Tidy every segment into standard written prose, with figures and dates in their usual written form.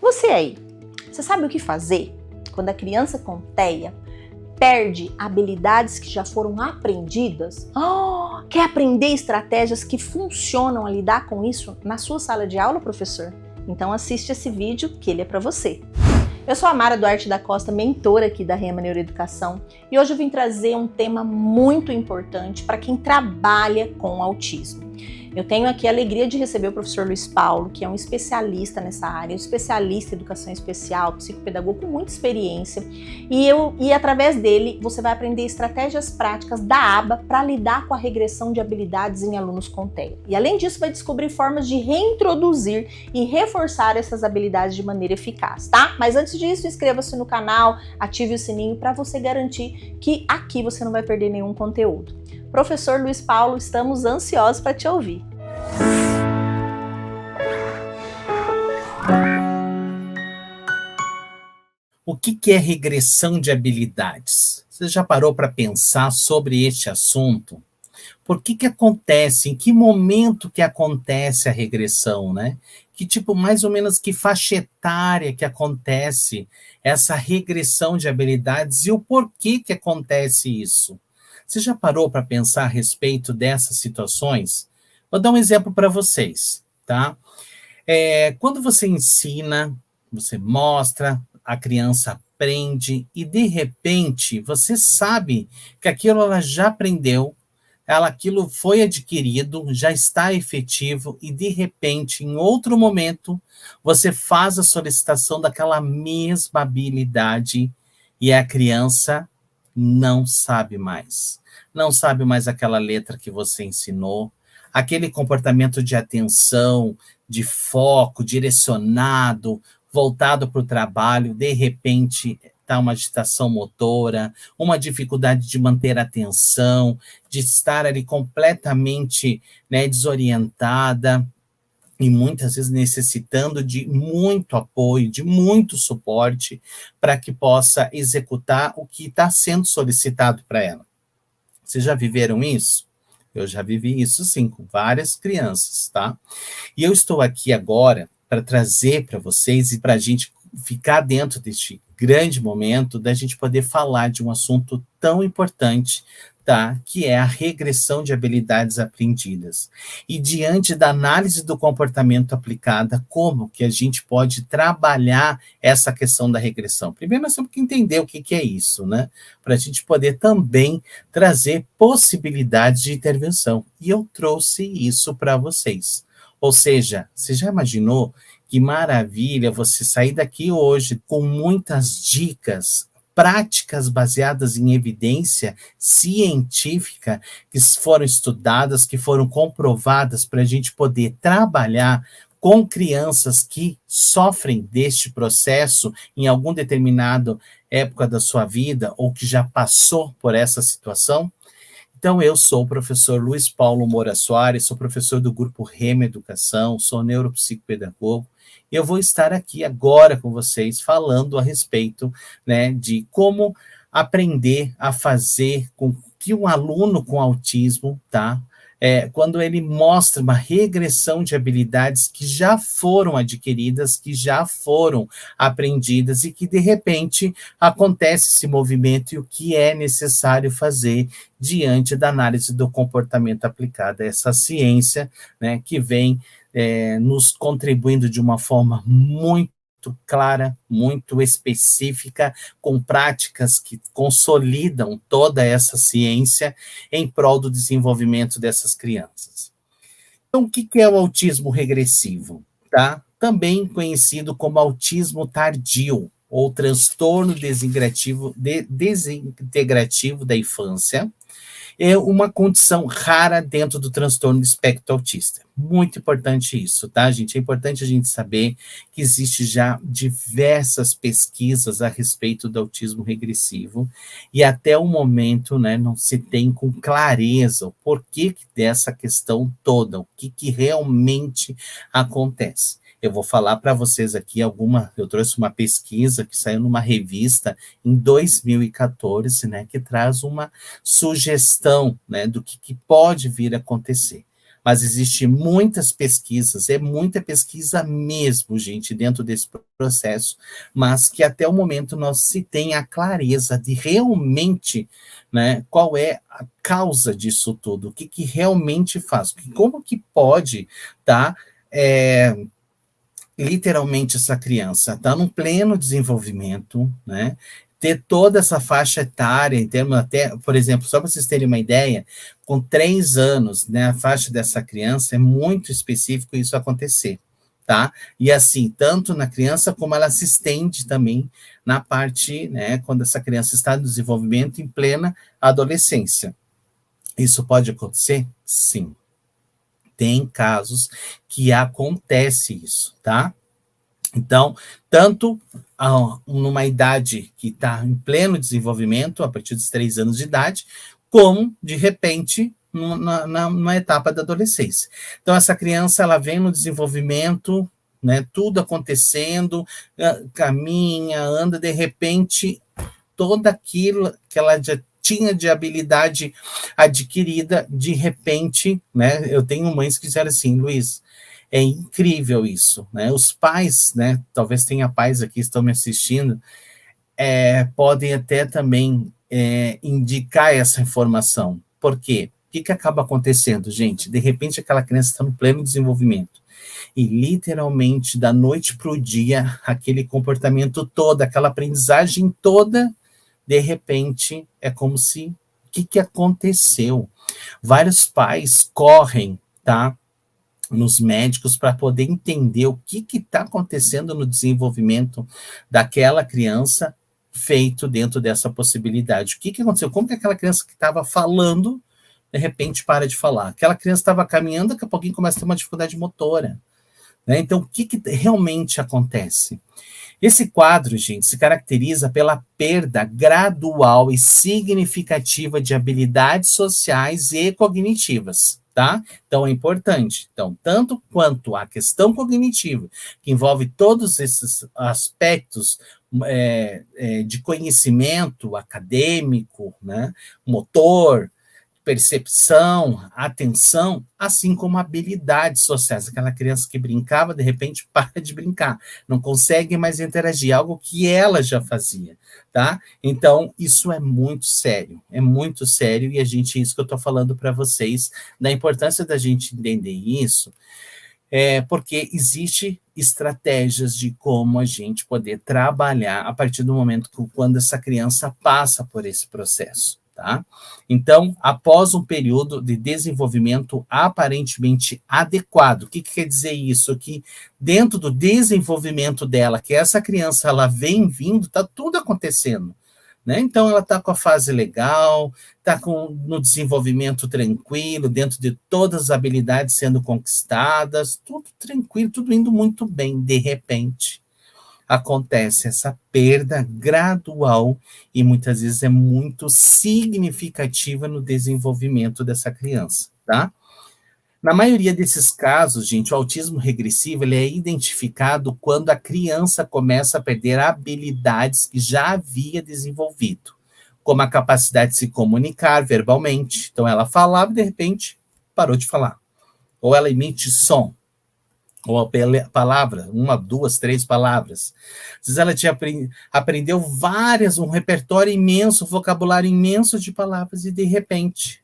Você aí, você sabe o que fazer quando a criança com TEA perde habilidades que já foram aprendidas? Quer aprender estratégias que funcionam a lidar com isso na sua sala de aula, professor? Então assiste esse vídeo que ele é para você. Eu sou a Mara Duarte da Costa, mentora aqui da Rema Neuroeducação, e hoje eu vim trazer um tema muito importante para quem trabalha com autismo. Eu tenho aqui a alegria de receber o professor Luiz Paulo, que é um especialista nessa área, um especialista em educação especial, psicopedagogo com muita experiência, e através dele você vai aprender estratégias práticas da aba para lidar com a regressão de habilidades em alunos com TEA. E além disso, vai descobrir formas de reintroduzir e reforçar essas habilidades de maneira eficaz, tá? Mas antes disso, inscreva-se no canal, ative o sininho para você garantir que aqui você não vai perder nenhum conteúdo. Professor Luiz Paulo, estamos ansiosos para te ouvir. O que é regressão de habilidades? Você já parou para pensar sobre este assunto? Por que acontece? Em que momento que acontece a regressão, né? Que tipo, mais ou menos, que faixa etária que acontece essa regressão de habilidades e o porquê que acontece isso? Você já parou para pensar a respeito dessas situações? Vou dar um exemplo para vocês, tá? Quando você ensina, você mostra, a criança aprende e, de repente, você sabe que aquilo ela já aprendeu, aquilo foi adquirido, já está efetivo e, de repente, em outro momento, você faz a solicitação daquela mesma habilidade e a criança não sabe mais. Não sabe mais aquela letra que você ensinou, aquele comportamento de atenção, de foco, direcionado, voltado para o trabalho, de repente está uma agitação motora, uma dificuldade de manter a atenção, de estar ali completamente, né, desorientada e muitas vezes necessitando de muito apoio, de muito suporte para que possa executar o que está sendo solicitado para ela. Vocês já viveram isso? Eu já vivi isso sim, com várias crianças, tá? E eu estou aqui agora para trazer para vocês e para a gente ficar dentro deste grande momento da gente poder falar de um assunto tão importante, tá? Que é a regressão de habilidades aprendidas. E diante da análise do comportamento aplicada, como que a gente pode trabalhar essa questão da regressão? Primeiro nós temos que entender o que é isso, né? Para a gente poder também trazer possibilidades de intervenção. E eu trouxe isso para vocês. Ou seja, você já imaginou que maravilha você sair daqui hoje com muitas dicas práticas baseadas em evidência científica que foram estudadas, que foram comprovadas para a gente poder trabalhar com crianças que sofrem deste processo em algum determinado época da sua vida ou que já passou por essa situação? Então, eu sou o professor Luiz Paulo Moura Soares, sou professor do grupo Rema Educação, sou neuropsicopedagogo, e eu vou estar aqui agora com vocês falando a respeito, né, de como aprender a fazer com que um aluno com autismo, tá? Quando ele mostra uma regressão de habilidades que já foram adquiridas, que já foram aprendidas e que, de repente, acontece esse movimento e o que é necessário fazer diante da análise do comportamento aplicada, essa ciência, né, que vem nos contribuindo de uma forma muito clara, muito específica, com práticas que consolidam toda essa ciência em prol do desenvolvimento dessas crianças. Então, o que é o autismo regressivo? Tá? Também conhecido como autismo tardio, ou transtorno desintegrativo da infância, é uma condição rara dentro do transtorno do espectro autista. Muito importante isso, tá, gente? É importante a gente saber que existe já diversas pesquisas a respeito do autismo regressivo e até o momento, né, não se tem com clareza o porquê dessa questão toda, o que realmente acontece. Eu vou falar para vocês aqui eu trouxe uma pesquisa que saiu numa revista em 2014, né, que traz uma sugestão, né, do que pode vir a acontecer. mas existe muitas pesquisas, é muita pesquisa mesmo, gente, dentro desse processo, mas que até o momento não se tem a clareza de realmente, né, qual é a causa disso tudo, o que realmente faz, como que pode, tá, literalmente essa criança está num pleno desenvolvimento, né? Ter toda essa faixa etária, em termos até, por exemplo, só para vocês terem uma ideia, com 3 anos, né, a faixa dessa criança é muito específico isso acontecer, tá? E assim, tanto na criança como ela se estende também na parte, né, quando essa criança está no desenvolvimento em plena adolescência. Isso pode acontecer? Sim. Tem casos que acontece isso, tá? Então, tanto numa idade que está em pleno desenvolvimento, a partir dos 3 anos de idade, como, de repente, numa etapa da adolescência. Então, essa criança, ela vem no desenvolvimento, né, tudo acontecendo, caminha, anda, de repente, toda aquilo que ela já tinha de habilidade adquirida, de repente, né? Eu tenho mães que disseram assim, Luiz, é incrível isso, né? Os pais, né? Talvez tenha pais aqui que estão me assistindo, podem até também indicar essa informação. Por quê? O que acaba acontecendo, gente? De repente, aquela criança está no pleno desenvolvimento. E literalmente, da noite para o dia, aquele comportamento todo, aquela aprendizagem toda, de repente, é como se... O que aconteceu? Vários pais correm, tá? Nos médicos para poder entender o que está acontecendo no desenvolvimento daquela criança feito dentro dessa possibilidade. O que aconteceu? Como que aquela criança que estava falando, de repente para de falar? Aquela criança estava caminhando, daqui a pouquinho começa a ter uma dificuldade motora. Né? Então, o que realmente acontece? Esse quadro, gente, se caracteriza pela perda gradual e significativa de habilidades sociais e cognitivas, tá? Então, é importante. Então, tanto quanto a questão cognitiva, que envolve todos esses aspectos de conhecimento acadêmico, né, motor, percepção, atenção, assim como habilidades sociais. Aquela criança que brincava, de repente, para de brincar, não consegue mais interagir, algo que ela já fazia, tá? Então, isso é muito sério, e isso que eu estou falando para vocês, da importância da gente entender isso, porque existe estratégias de como a gente poder trabalhar a partir do momento quando essa criança passa por esse processo. Tá? Então, após um período de desenvolvimento aparentemente adequado, o que quer dizer isso? Que dentro do desenvolvimento dela, que essa criança ela vem vindo, está tudo acontecendo. Né? Então, ela está com a fase legal, está no desenvolvimento tranquilo, dentro de todas as habilidades sendo conquistadas, tudo tranquilo, tudo indo muito bem. De repente, acontece essa perda gradual e muitas vezes é muito significativa no desenvolvimento dessa criança, tá? Na maioria desses casos, gente, o autismo regressivo ele é identificado quando a criança começa a perder habilidades que já havia desenvolvido, como a capacidade de se comunicar verbalmente. Então, ela falava e, de repente, parou de falar. Ou ela emite som. Ou a palavra, 1, 2, 3 palavras. Às vezes ela aprendeu várias, um repertório imenso, um vocabulário imenso de palavras e, de repente,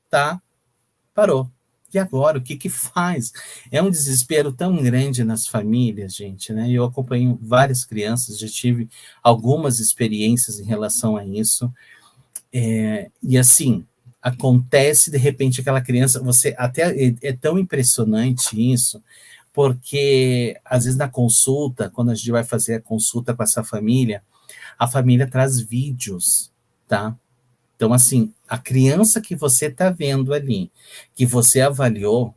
tá? Parou. E agora, o que faz? É um desespero tão grande nas famílias, gente, né? Eu acompanho várias crianças, já tive algumas experiências em relação a isso. E assim, acontece, de repente, aquela criança, você até é tão impressionante isso, porque às vezes na consulta, quando a gente vai fazer a consulta com essa família, a família traz vídeos, tá? Então, assim, a criança que você está vendo ali, que você avaliou,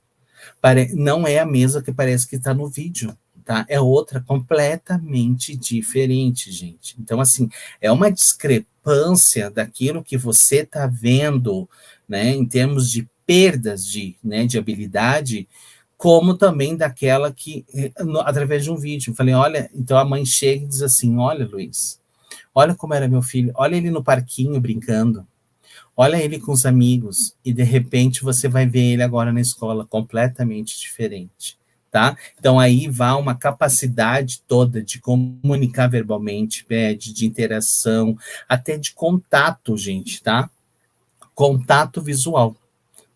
não é a mesma que parece que está no vídeo, tá? É outra completamente diferente, gente. Então, assim, é uma discrepância daquilo que você está vendo, né, em termos de perdas de habilidade, como também daquela que, através de um vídeo, eu falei, olha, então a mãe chega e diz assim, olha, Luiz, olha como era meu filho, olha ele no parquinho brincando, olha ele com os amigos, e de repente você vai ver ele agora na escola completamente diferente, tá? Então aí vai uma capacidade toda de comunicar verbalmente, de interação, até de contato, gente, tá? Contato visual.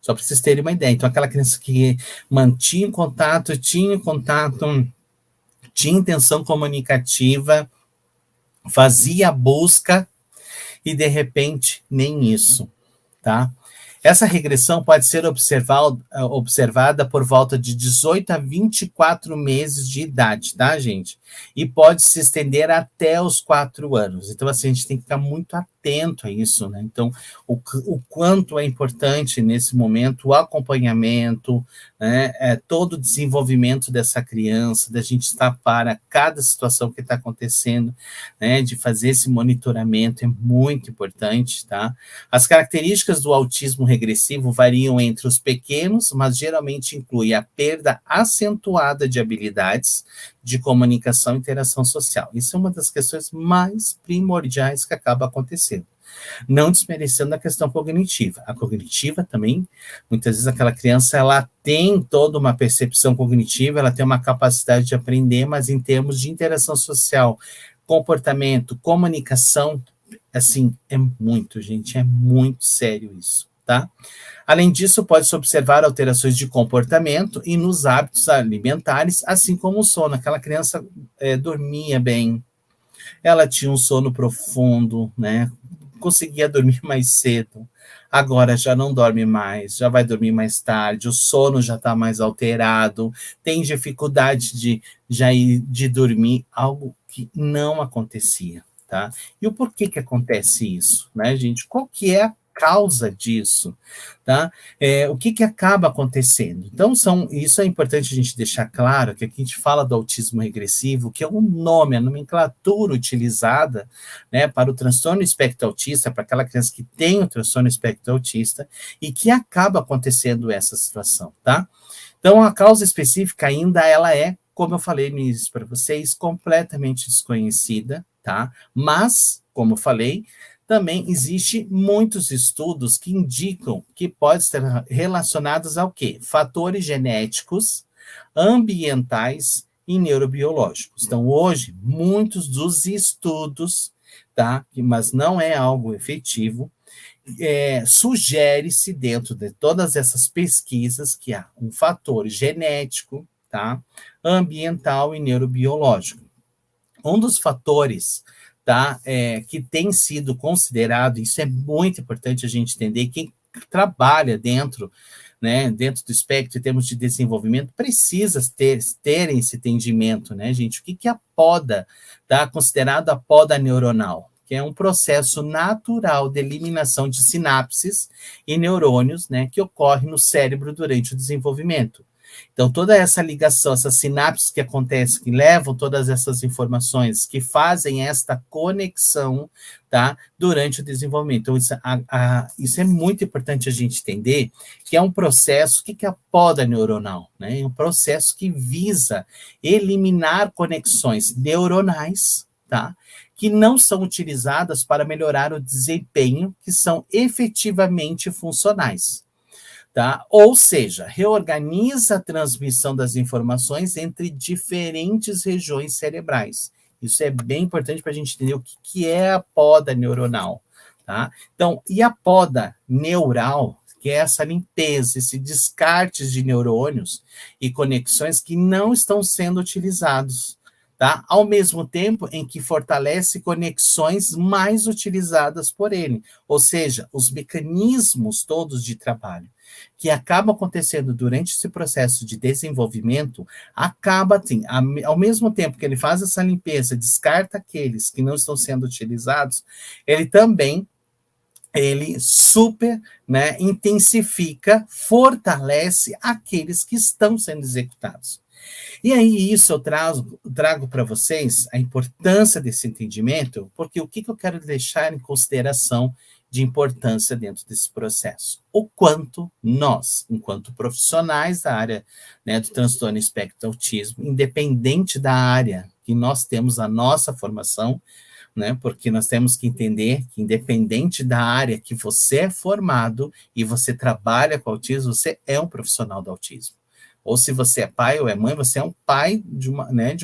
Só para vocês terem uma ideia. Então, aquela criança que mantinha contato, tinha intenção comunicativa, fazia a busca e, de repente, nem isso, tá? Essa regressão pode ser observada por volta de 18 a 24 meses de idade, tá, gente? E pode se estender até os 4 anos. Então, assim, a gente tem que ficar muito atento a isso, né? Então, o quanto é importante nesse momento o acompanhamento, né? Todo o desenvolvimento dessa criança, da gente estar para cada situação que está acontecendo, né? De fazer esse monitoramento é muito importante, tá? As características do autismo regressivo variam entre os pequenos, mas geralmente inclui a perda acentuada de habilidades de comunicação e interação social. Isso é uma das questões mais primordiais que acaba acontecendo. Não desmerecendo a questão cognitiva. A cognitiva também, muitas vezes aquela criança, ela tem toda uma percepção cognitiva, ela tem uma capacidade de aprender, mas em termos de interação social, comportamento, comunicação, assim, é muito, gente, é muito sério isso, tá? Além disso, pode-se observar alterações de comportamento e nos hábitos alimentares, assim como o sono. Aquela criança dormia bem, ela tinha um sono profundo, né? Conseguia dormir mais cedo. Agora já não dorme mais, já vai dormir mais tarde, o sono já está mais alterado, tem dificuldade de dormir, algo que não acontecia, tá? E o porquê que acontece isso, né, gente? Qual que é a causa disso, tá? O que acaba acontecendo? Então, isso é importante a gente deixar claro, que aqui a gente fala do autismo regressivo, que é um nome, a nomenclatura utilizada, né, para o transtorno espectro autista, para aquela criança que tem o transtorno espectro autista, e que acaba acontecendo essa situação, tá? Então, a causa específica ainda, ela é, como eu falei no início para vocês, completamente desconhecida, tá? Mas, como eu falei, também existe muitos estudos que indicam que pode ser relacionados ao quê? Fatores genéticos, ambientais e neurobiológicos. Então, hoje, muitos dos estudos, tá? Mas não é algo efetivo, sugere-se dentro de todas essas pesquisas que há um fator genético, tá? Ambiental e neurobiológico. Um dos fatores, tá, que tem sido considerado, isso é muito importante a gente entender, quem trabalha dentro, né, dentro do espectro em termos de desenvolvimento, precisa terem esse entendimento, né, gente? O que é a poda, tá? Considerado a poda neuronal, que é um processo natural de eliminação de sinapses e neurônios, né, que ocorre no cérebro durante o desenvolvimento. Então, toda essa ligação, essas sinapses que acontecem, que levam todas essas informações, que fazem esta conexão, tá, durante o desenvolvimento. Então, isso é muito importante a gente entender, que é um processo, o que é a poda neuronal? Né? É um processo que visa eliminar conexões neuronais, tá, que não são utilizadas para melhorar o desempenho, que são efetivamente funcionais. Tá? Ou seja, reorganiza a transmissão das informações entre diferentes regiões cerebrais. Isso é bem importante para a gente entender o que é a poda neuronal. Tá? Então, e a poda neural, que é essa limpeza, esse descarte de neurônios e conexões que não estão sendo utilizados, tá? Ao mesmo tempo em que fortalece conexões mais utilizadas por ele, ou seja, os mecanismos todos de trabalho que acaba acontecendo durante esse processo de desenvolvimento, acaba, assim, ao mesmo tempo que ele faz essa limpeza, descarta aqueles que não estão sendo utilizados, ele super, né, intensifica, fortalece aqueles que estão sendo executados. E aí, isso eu trago para vocês a importância desse entendimento, porque o que eu quero deixar em consideração de importância dentro desse processo? O quanto nós, enquanto profissionais da área, né, do transtorno espectro autismo, independente da área que nós temos a nossa formação, né? Porque nós temos que entender que, independente da área que você é formado e você trabalha com autismo, você é um profissional do autismo. Ou se você é pai ou é mãe, você é um pai de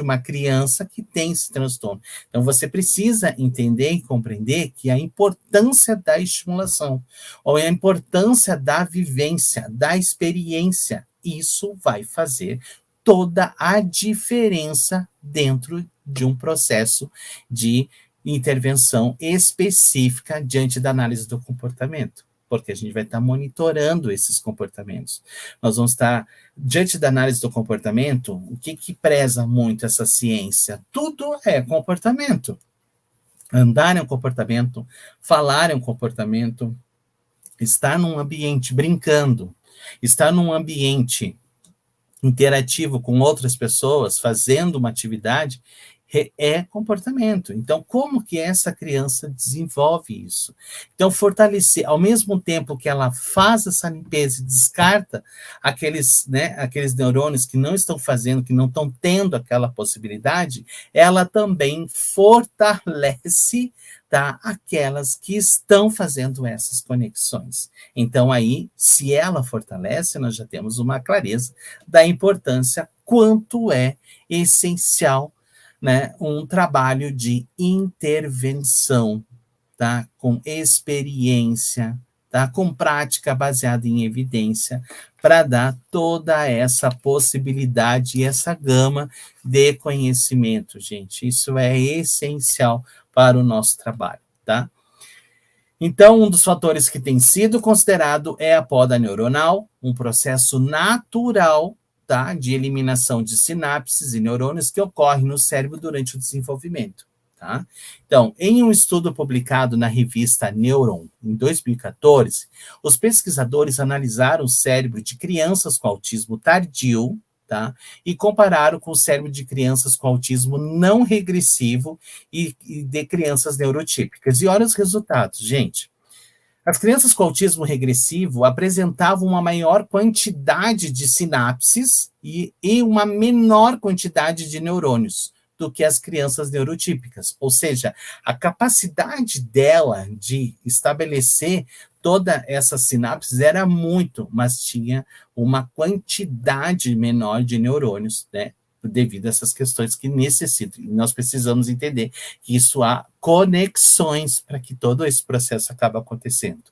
uma criança que tem esse transtorno. Então, você precisa entender e compreender que a importância da estimulação, ou a importância da vivência, da experiência, isso vai fazer toda a diferença dentro de um processo de intervenção específica diante da análise do comportamento, porque a gente vai estar monitorando esses comportamentos. Nós vamos estar, diante da análise do comportamento, o que preza muito essa ciência? Tudo é comportamento. Andar é um comportamento, falar é um comportamento, estar num ambiente brincando, estar num ambiente interativo com outras pessoas, fazendo uma atividade, é comportamento. Então, como que essa criança desenvolve isso? Então, fortalecer, ao mesmo tempo que ela faz essa limpeza e descarta aqueles neurônios que não estão fazendo, que não estão tendo aquela possibilidade, ela também fortalece, tá, aquelas que estão fazendo essas conexões. Então, aí, se ela fortalece, nós já temos uma clareza da importância, quanto é essencial, né, um trabalho de intervenção, tá, com experiência, tá, com prática baseada em evidência, para dar toda essa possibilidade e essa gama de conhecimento, gente. Isso é essencial para o nosso trabalho, tá? Então, um dos fatores que tem sido considerado é a poda neuronal, um processo natural, tá, de eliminação de sinapses e neurônios que ocorre no cérebro durante o desenvolvimento. Tá? Então, em um estudo publicado na revista Neuron, em 2014, os pesquisadores analisaram o cérebro de crianças com autismo tardio, tá, e compararam com o cérebro de crianças com autismo não regressivo e de crianças neurotípicas. E olha os resultados, gente. As crianças com autismo regressivo apresentavam uma maior quantidade de sinapses e uma menor quantidade de neurônios do que as crianças neurotípicas. Ou seja, a capacidade dela de estabelecer toda essa sinapses era muito, mas tinha uma quantidade menor de neurônios, né? Devido a essas questões que necessitam. E nós precisamos entender que isso há conexões para que todo esse processo acabe acontecendo.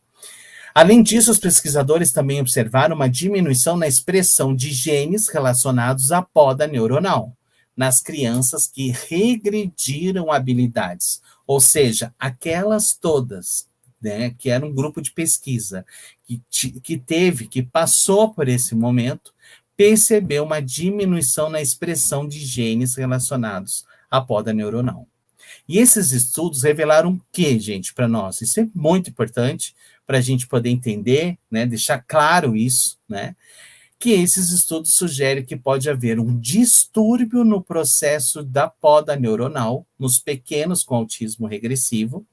Além disso, os pesquisadores também observaram uma diminuição na expressão de genes relacionados à poda neuronal nas crianças que regrediram habilidades, ou seja, aquelas todas, né, que era um grupo de pesquisa que passou por esse momento, percebeu uma diminuição na expressão de genes relacionados à poda neuronal. E esses estudos revelaram o que, gente, para nós? Isso é muito importante para a gente poder entender, né, deixar claro isso, né, que esses estudos sugerem que pode haver um distúrbio no processo da poda neuronal nos pequenos com autismo regressivo,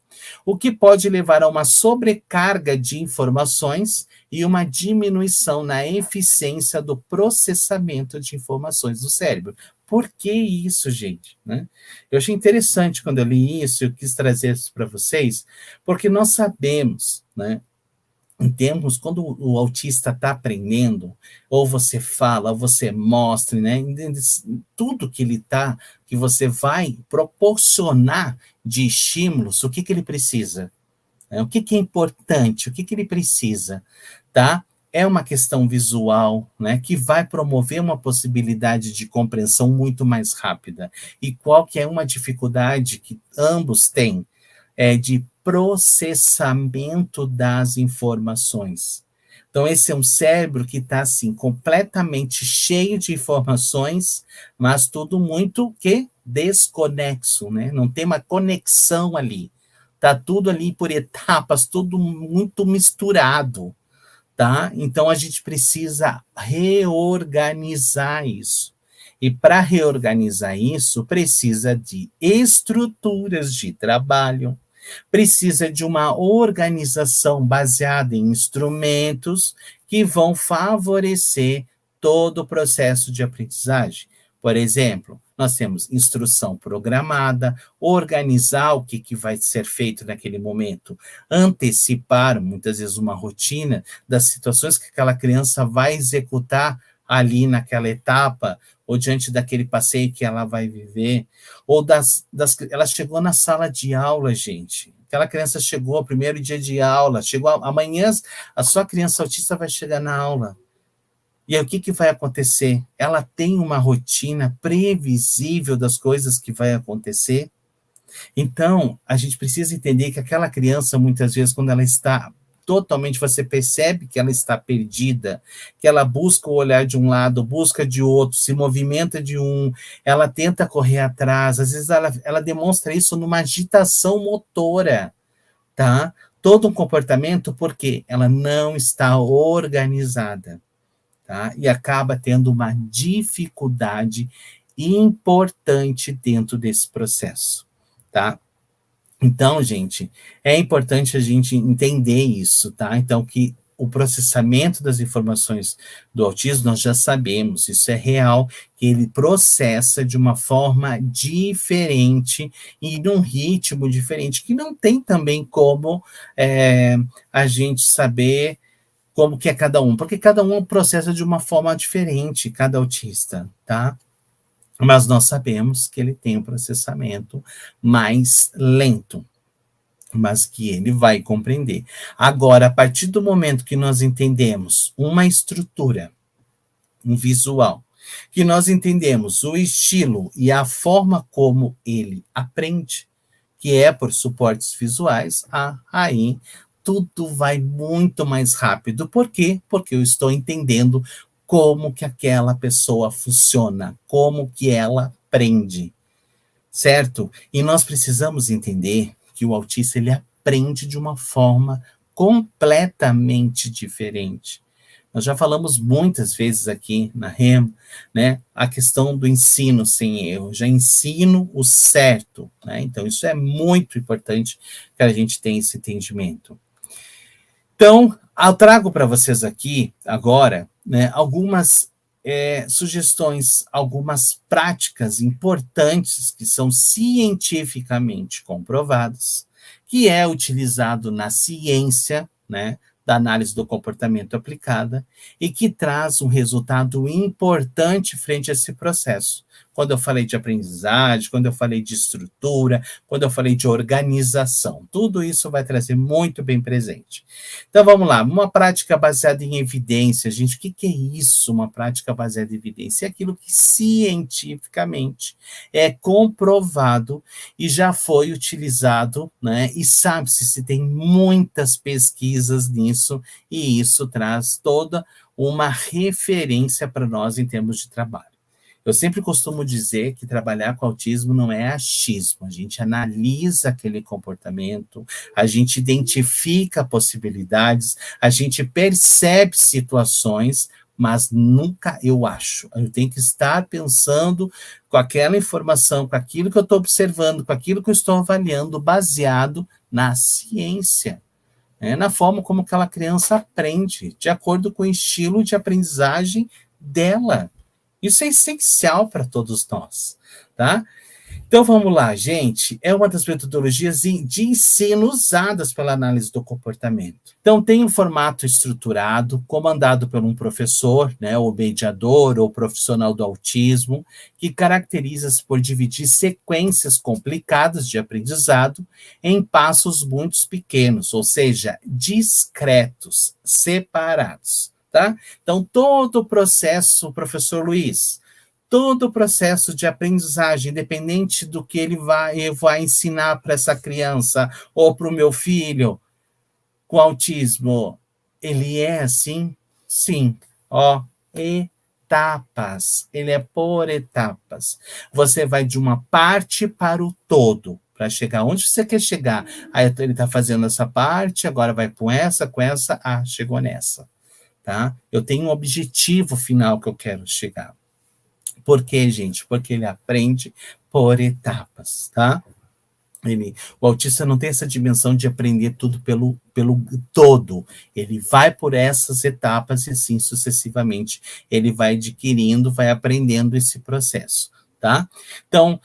o que pode levar a uma sobrecarga de informações e uma diminuição na eficiência do processamento de informações do cérebro. Por que isso, gente? Né? Eu achei interessante quando eu li isso, eu quis trazer isso para vocês, porque nós sabemos, né, em termos, quando o autista está aprendendo, ou você fala, ou você mostra, né, tudo que ele está, que você vai proporcionar de estímulos, o que ele precisa, né, o que é importante, o que ele precisa, tá? É uma questão visual, né, que vai promover uma possibilidade de compreensão muito mais rápida. E qual que é uma dificuldade que ambos têm? É de processamento das informações. Então, esse é um cérebro que está, assim, completamente cheio de informações, mas tudo muito desconexo, né? Não tem uma conexão ali. Está tudo ali por etapas, tudo muito misturado, tá? Então, a gente precisa reorganizar isso. E para reorganizar isso, precisa de estruturas de trabalho, precisa de uma organização baseada em instrumentos que vão favorecer todo o processo de aprendizagem. Por exemplo, nós temos instrução programada, organizar o que vai ser feito naquele momento, antecipar, muitas vezes, uma rotina das situações que aquela criança vai executar ali naquela etapa, ou diante daquele passeio que ela vai viver, ou ela chegou na sala de aula, gente. Aquela criança chegou, primeiro dia de aula, chegou amanhã, a sua criança autista vai chegar na aula. E aí, o que vai acontecer? Ela tem uma rotina previsível das coisas que vai acontecer? Então, a gente precisa entender que aquela criança, muitas vezes, quando ela está totalmente, você percebe que ela está perdida, que ela busca o olhar de um lado, busca de outro, se movimenta de um, ela tenta correr atrás, às vezes ela demonstra isso numa agitação motora, tá? Todo um comportamento porque ela não está organizada, tá? E acaba tendo uma dificuldade importante dentro desse processo, tá? Então, gente, é importante a gente entender isso, tá? Então, que o processamento das informações do autismo, nós já sabemos, isso é real, que ele processa de uma forma diferente e num ritmo diferente, que não tem também como a gente saber como que é cada um, porque cada um processa de uma forma diferente, cada autista, tá? Mas nós sabemos que ele tem um processamento mais lento, mas que ele vai compreender. Agora, a partir do momento que nós entendemos uma estrutura, um visual, que nós entendemos o estilo e a forma como ele aprende, que é por suportes visuais, aí tudo vai muito mais rápido. Por quê? Porque eu estou entendendo como que aquela pessoa funciona, como que ela aprende, certo? E nós precisamos entender que o autista, ele aprende de uma forma completamente diferente. Nós já falamos muitas vezes aqui na REM, né, a questão do ensino sem erro, já ensino o certo, né? Então, isso é muito importante que a gente tenha esse entendimento. Então, eu trago para vocês aqui, agora, né, algumas sugestões, algumas práticas importantes que são cientificamente comprovadas, que é utilizado na ciência, né, da análise do comportamento aplicada, e que traz um resultado importante frente a esse processo. Quando eu falei de aprendizagem, quando eu falei de estrutura, quando eu falei de organização, tudo isso vai trazer muito bem presente. Então, vamos lá, uma prática baseada em evidência, gente, o que é isso, uma prática baseada em evidência? É aquilo que cientificamente é comprovado e já foi utilizado, né, e sabe-se se tem muitas pesquisas nisso, e isso traz toda uma referência para nós em termos de trabalho. Eu sempre costumo dizer que trabalhar com autismo não é achismo, a gente analisa aquele comportamento, a gente identifica possibilidades, a gente percebe situações, mas nunca eu acho. Eu tenho que estar pensando com aquela informação, com aquilo que eu estou observando, com aquilo que eu estou avaliando, baseado na ciência, né? Na forma como aquela criança aprende, de acordo com o estilo de aprendizagem dela. Isso é essencial para todos nós, tá? Então, vamos lá, gente. É uma das metodologias de ensino usadas pela análise do comportamento. Então, tem um formato estruturado, comandado por um professor, né, ou mediador, ou profissional do autismo, que caracteriza-se por dividir sequências complicadas de aprendizado em passos muito pequenos, ou seja, discretos, separados, tá? Então, todo o processo, professor Luiz, todo o processo de aprendizagem, independente do que ele vai ensinar para essa criança ou para o meu filho com autismo, ele é assim? Sim. Ó, etapas. Ele é por etapas. Você vai de uma parte para o todo, para chegar onde você quer chegar. Aí ele está fazendo essa parte, agora vai com essa, chegou nessa. Tá? Eu tenho um objetivo final que eu quero chegar. Por quê, gente? Porque ele aprende por etapas, tá? O autista não tem essa dimensão de aprender tudo pelo todo. Ele vai por essas etapas e assim sucessivamente ele vai adquirindo, vai aprendendo esse processo, tá? Então,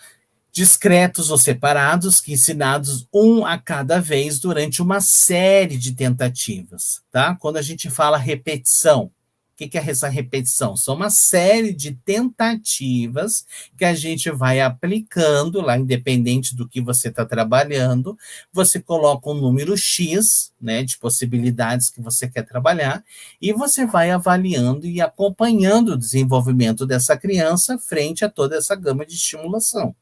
discretos ou separados, que ensinados um a cada vez durante uma série de tentativas, tá? Quando a gente fala repetição, o que é essa repetição? São uma série de tentativas que a gente vai aplicando lá, independente do que você está trabalhando. Você coloca um número X, né, de possibilidades que você quer trabalhar, e você vai avaliando e acompanhando o desenvolvimento dessa criança frente a toda essa gama de estimulação.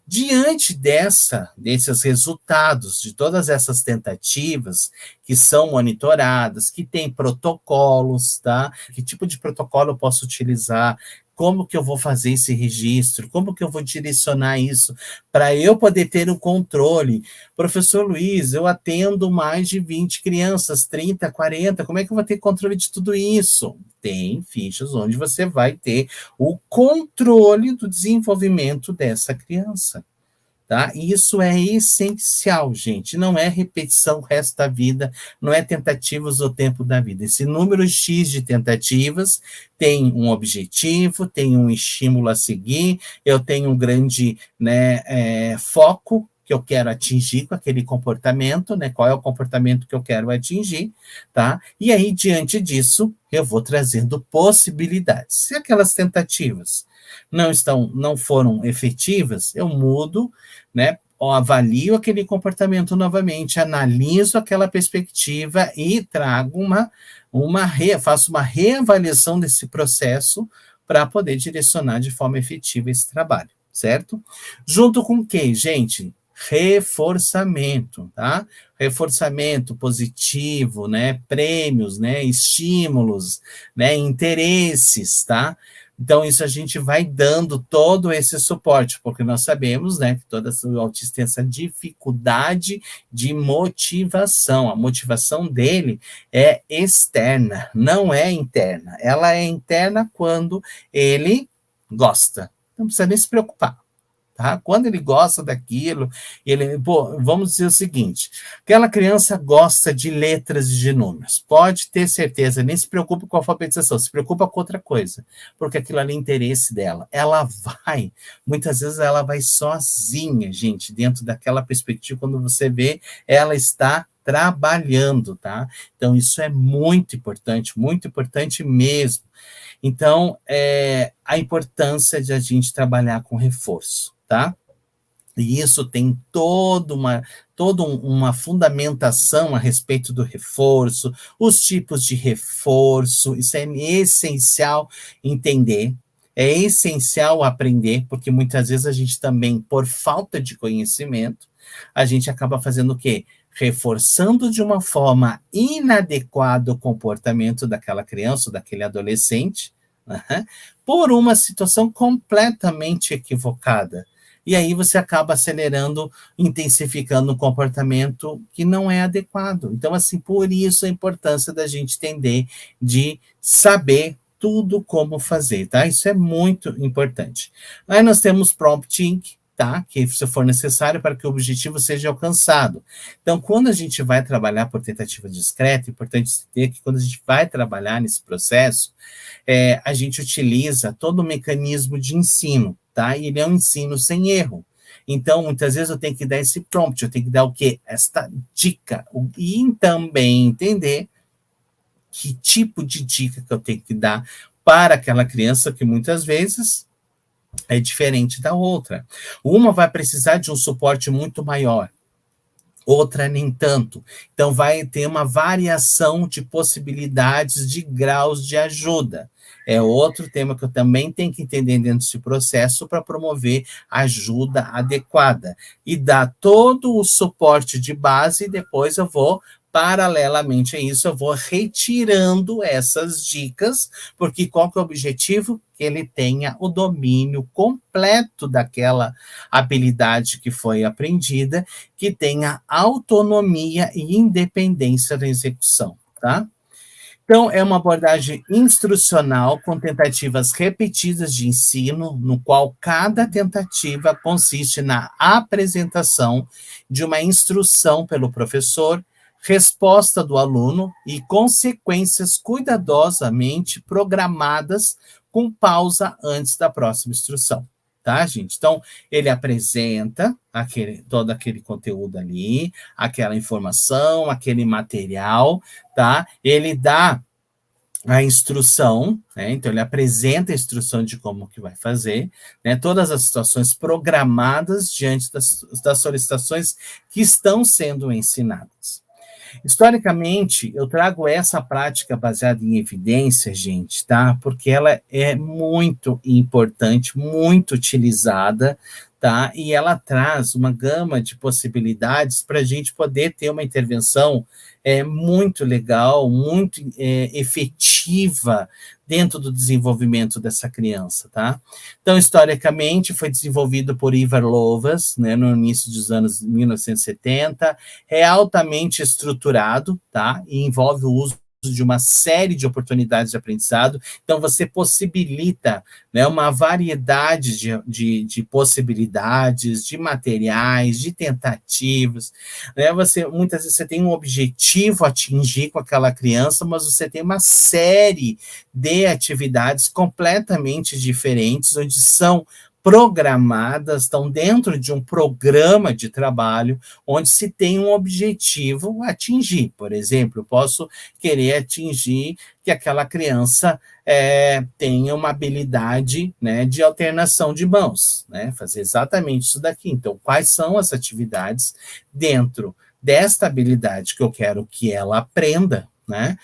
Diante desses resultados, de todas essas tentativas que são monitoradas, que tem protocolos, tá? Que tipo de protocolo eu posso utilizar? Como que eu vou fazer esse registro? Como que eu vou direcionar isso para eu poder ter o controle? Professor Luiz, eu atendo mais de 20 crianças, 30, 40, como é que eu vou ter controle de tudo isso? Tem fichas onde você vai ter o controle do desenvolvimento dessa criança. Tá? E isso é essencial, gente. Não é repetição o resto da vida, não é tentativas o tempo da vida. Esse número X de tentativas tem um objetivo, tem um estímulo a seguir, eu tenho um grande, né, foco que eu quero atingir com aquele comportamento, né? Qual é o comportamento que eu quero atingir, tá? E aí, diante disso, eu vou trazendo possibilidades. Se aquelas tentativas não foram efetivas, eu mudo, né? Avalio aquele comportamento novamente, analiso aquela perspectiva e trago faço uma reavaliação desse processo para poder direcionar de forma efetiva esse trabalho, certo? Junto com o quê, gente? Reforçamento, tá? Reforçamento positivo, né? Prêmios, né? Estímulos, né? Interesses, tá? Então, isso a gente vai dando todo esse suporte, porque nós sabemos, né, que todo o autista tem essa dificuldade de motivação. A motivação dele é externa, não é interna. Ela é interna quando ele gosta. Não precisa nem se preocupar. Tá? Quando ele gosta daquilo, vamos dizer o seguinte, aquela criança gosta de letras e de números, pode ter certeza, nem se preocupe com a alfabetização, se preocupa com outra coisa, porque aquilo ali é interesse dela. Muitas vezes ela vai sozinha, gente, dentro daquela perspectiva, quando você vê, ela está trabalhando, tá? Então, isso é muito importante mesmo. Então, a importância de a gente trabalhar com reforço, tá? E isso tem toda uma fundamentação a respeito do reforço, os tipos de reforço, isso é essencial entender, é essencial aprender, porque muitas vezes a gente também, por falta de conhecimento, a gente acaba fazendo o quê? Reforçando de uma forma inadequada o comportamento daquela criança ou daquele adolescente, por uma situação completamente equivocada. E aí você acaba acelerando, intensificando um comportamento que não é adequado. Então, assim, por isso a importância da gente entender, de saber tudo como fazer, tá? Isso é muito importante. Aí nós temos prompting, tá? Que se for necessário para que o objetivo seja alcançado. Então, quando a gente vai trabalhar por tentativa discreta, é importante ter que quando a gente vai trabalhar nesse processo, a gente utiliza todo o mecanismo de ensino, tá? E ele é um ensino sem erro. Então, muitas vezes eu tenho que dar esse prompt, eu tenho que dar o quê? Esta dica. E também entender que tipo de dica que eu tenho que dar para aquela criança que muitas vezes é diferente da outra. Uma vai precisar de um suporte muito maior, outra nem tanto. Então, vai ter uma variação de possibilidades de graus de ajuda. É outro tema que eu também tenho que entender dentro desse processo para promover ajuda adequada. E dar todo o suporte de base, e depois eu vou, paralelamente a isso, eu vou retirando essas dicas, porque qual que é o objetivo? Que ele tenha o domínio completo daquela habilidade que foi aprendida, que tenha autonomia e independência na execução, tá? Então, é uma abordagem instrucional com tentativas repetidas de ensino, no qual cada tentativa consiste na apresentação de uma instrução pelo professor, resposta do aluno e consequências cuidadosamente programadas com pausa antes da próxima instrução. tá, gente? Então, ele apresenta todo aquele conteúdo ali, aquela informação, aquele material, tá? Ele dá a instrução, né? Então ele apresenta a instrução de como que vai fazer, né? Todas as situações programadas diante das solicitações que estão sendo ensinadas. Historicamente, eu trago essa prática baseada em evidência, gente, tá? Porque ela é muito importante, muito utilizada, tá? E ela traz uma gama de possibilidades para a gente poder ter uma intervenção muito legal, muito efetiva dentro do desenvolvimento dessa criança, tá? Então, historicamente, foi desenvolvido por Ivar Lovaas, né, no início dos anos 1970, é altamente estruturado, tá? E envolve o uso de uma série de oportunidades de aprendizado. Então, você possibilita, né, uma variedade de possibilidades, de materiais, de tentativas. Né? Muitas vezes você tem um objetivo a atingir com aquela criança, mas você tem uma série de atividades completamente diferentes, onde são programadas, estão dentro de um programa de trabalho, onde se tem um objetivo a atingir. Por exemplo, eu posso querer atingir que aquela criança tenha uma habilidade, né, de alternação de mãos, né, fazer exatamente isso daqui. Então, quais são as atividades dentro desta habilidade que eu quero que ela aprenda, né,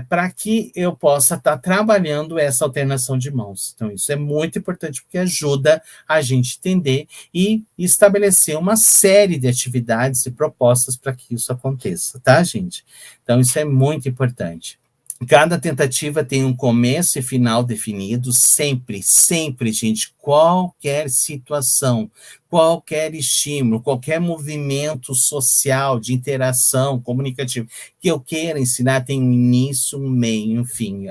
para que eu possa estar trabalhando essa alternação de mãos. Então, isso é muito importante, porque ajuda a gente entender e estabelecer uma série de atividades e propostas para que isso aconteça, tá, gente? Então, isso é muito importante. Cada tentativa tem um começo e final definido, sempre, sempre, gente, qualquer situação, qualquer estímulo, qualquer movimento social, de interação, comunicativo, que eu queira ensinar, tem um início, um meio, um fim.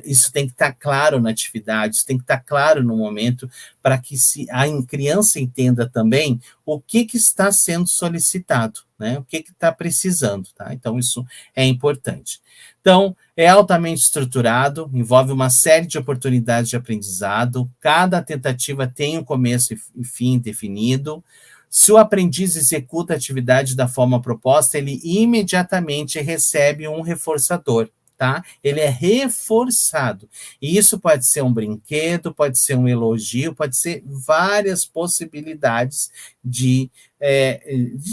Isso tem que estar claro na atividade, isso tem que estar claro no momento, para que a criança entenda também o que está sendo solicitado, né? O que está precisando, tá? Então, isso é importante. Então, é altamente estruturado, envolve uma série de oportunidades de aprendizado, cada tentativa tem um começo e fim definido. Se o aprendiz executa a atividade da forma proposta, ele imediatamente recebe um reforçador, tá? Ele é reforçado. E isso pode ser um brinquedo, pode ser um elogio, pode ser várias possibilidades de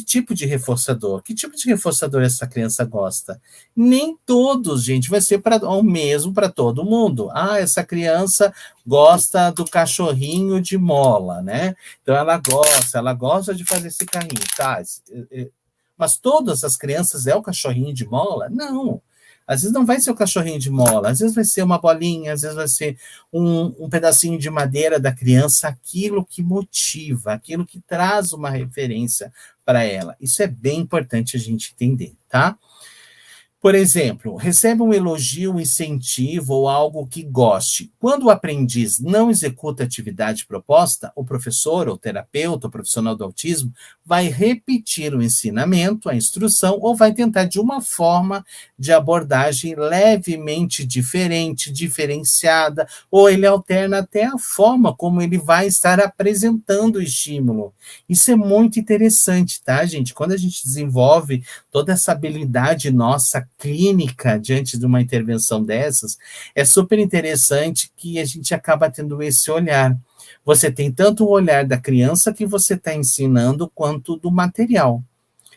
tipo de reforçador. Que tipo de reforçador essa criança gosta? Nem todos, gente, vai ser o mesmo para todo mundo. Ah, essa criança gosta do cachorrinho de mola, né? Então ela gosta de fazer esse carrinho, tá? Mas todas as crianças é o cachorrinho de mola? Não. Às vezes não vai ser o cachorrinho de mola, às vezes vai ser uma bolinha, às vezes vai ser um pedacinho de madeira da criança, aquilo que motiva, aquilo que traz uma referência para ela. Isso é bem importante a gente entender, tá? Por exemplo, recebe um elogio, um incentivo ou algo que goste. Quando o aprendiz não executa a atividade proposta, o professor, ou terapeuta, ou profissional do autismo, vai repetir o ensinamento, a instrução, ou vai tentar de uma forma de abordagem levemente diferente, diferenciada, ou ele alterna até a forma como ele vai estar apresentando o estímulo. Isso é muito interessante, tá, gente? Quando a gente desenvolve toda essa habilidade nossa clínica diante de uma intervenção dessas, é super interessante que a gente acaba tendo esse olhar. Você tem tanto o olhar da criança que você está ensinando, quanto do material.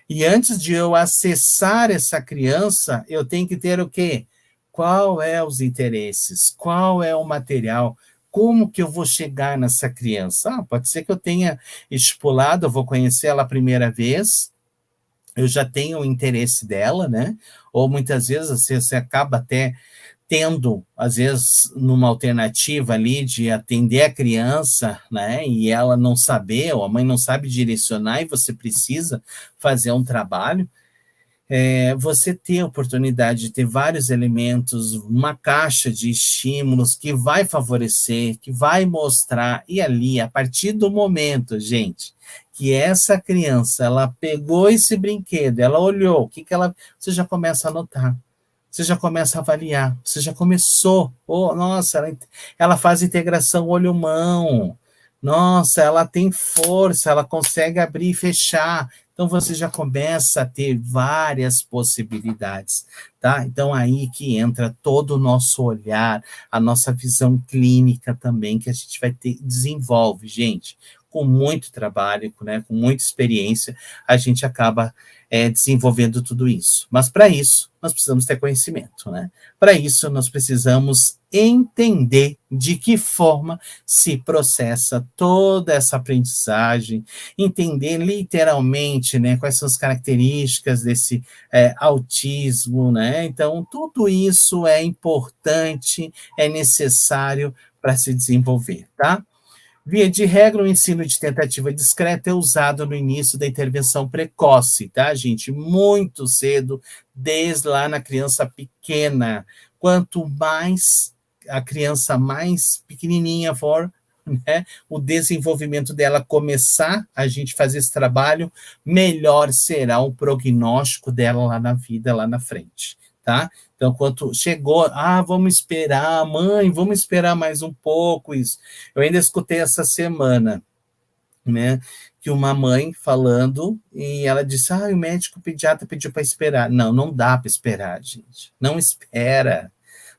E antes de eu acessar essa criança, eu tenho que ter o quê? Qual é os interesses? Qual é o material? Como que eu vou chegar nessa criança? Pode ser que eu tenha estipulado, eu vou conhecer ela a primeira vez, eu já tenho o interesse dela, né? Ou muitas vezes você acaba até tendo, às vezes, numa alternativa ali de atender a criança, né? E ela não saber, ou a mãe não sabe direcionar, e você precisa fazer um trabalho. Você ter a oportunidade de ter vários elementos, uma caixa de estímulos que vai favorecer, que vai mostrar, e ali, a partir do momento, gente, que essa criança, ela pegou esse brinquedo, ela olhou, você já começa a notar, você já começa a avaliar, você já começou, nossa, ela faz integração olho-mão, Nossa, ela tem força, ela consegue abrir e fechar. Então você já começa a ter várias possibilidades, tá? Então aí que entra todo o nosso olhar, a nossa visão clínica também que a gente vai ter, desenvolve, gente, com muito trabalho, né, com muita experiência, a gente acaba desenvolvendo tudo isso. Mas para isso, nós precisamos ter conhecimento, né? Para isso, nós precisamos entender de que forma se processa toda essa aprendizagem, entender literalmente, né, quais são as características desse autismo, né? Então, tudo isso é importante, é necessário para se desenvolver, tá? Via de regra, o ensino de tentativa discreta é usado no início da intervenção precoce, tá, gente? Muito cedo, desde lá na criança pequena. Quanto mais a criança mais pequenininha for, né, o desenvolvimento dela começar, a gente fazer esse trabalho, melhor será o prognóstico dela lá na vida, lá na frente, tá? Então, quando chegou, vamos esperar, mãe, vamos esperar mais um pouco isso. Eu ainda escutei essa semana, né, que uma mãe falando, e ela disse, o médico pediatra pediu para esperar. Não, não dá para esperar, gente. Não espera,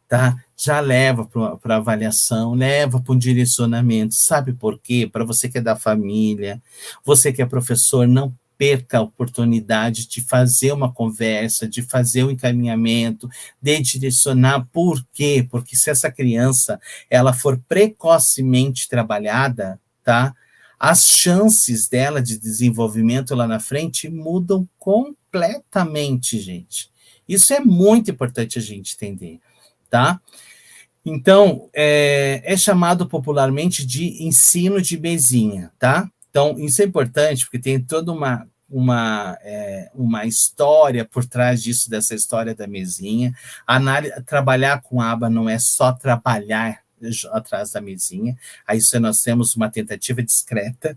tá? Já leva para avaliação, leva para um direcionamento. Sabe por quê? Para você que é da família, você que é professor, não perca a oportunidade de fazer uma conversa, de fazer um encaminhamento, de direcionar. Por quê? Porque se essa criança ela for precocemente trabalhada, tá? As chances dela de desenvolvimento lá na frente mudam completamente, gente. Isso é muito importante a gente entender, tá? Então, é chamado popularmente de ensino de mesinha, tá? Então, isso é importante, porque tem toda uma história por trás disso, dessa história da mesinha. Trabalhar com aba não é só trabalhar atrás da mesinha, aí nós temos uma tentativa discreta,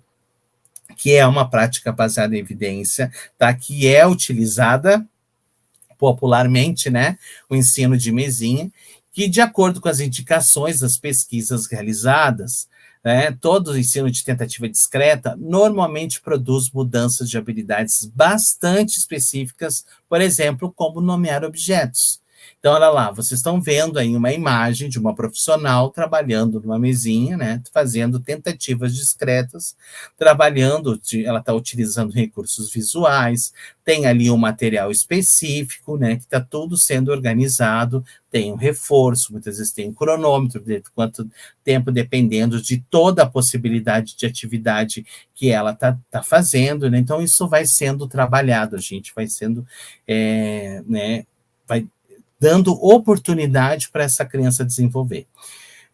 que é uma prática baseada em evidência, tá? Que é utilizada popularmente, né? O ensino de mesinha, que, de acordo com as indicações das pesquisas realizadas, né, todo o ensino de tentativa discreta normalmente produz mudanças de habilidades bastante específicas, por exemplo, como nomear objetos. Então, olha lá, vocês estão vendo aí uma imagem de uma profissional trabalhando numa mesinha, né, fazendo tentativas discretas, trabalhando, ela está utilizando recursos visuais, tem ali um material específico, né, que está tudo sendo organizado, tem um reforço, muitas vezes tem um cronômetro de quanto tempo, dependendo de toda a possibilidade de atividade que ela está fazendo, né? Então isso vai sendo trabalhado, a gente vai sendo, né, vai dando oportunidade para essa criança desenvolver.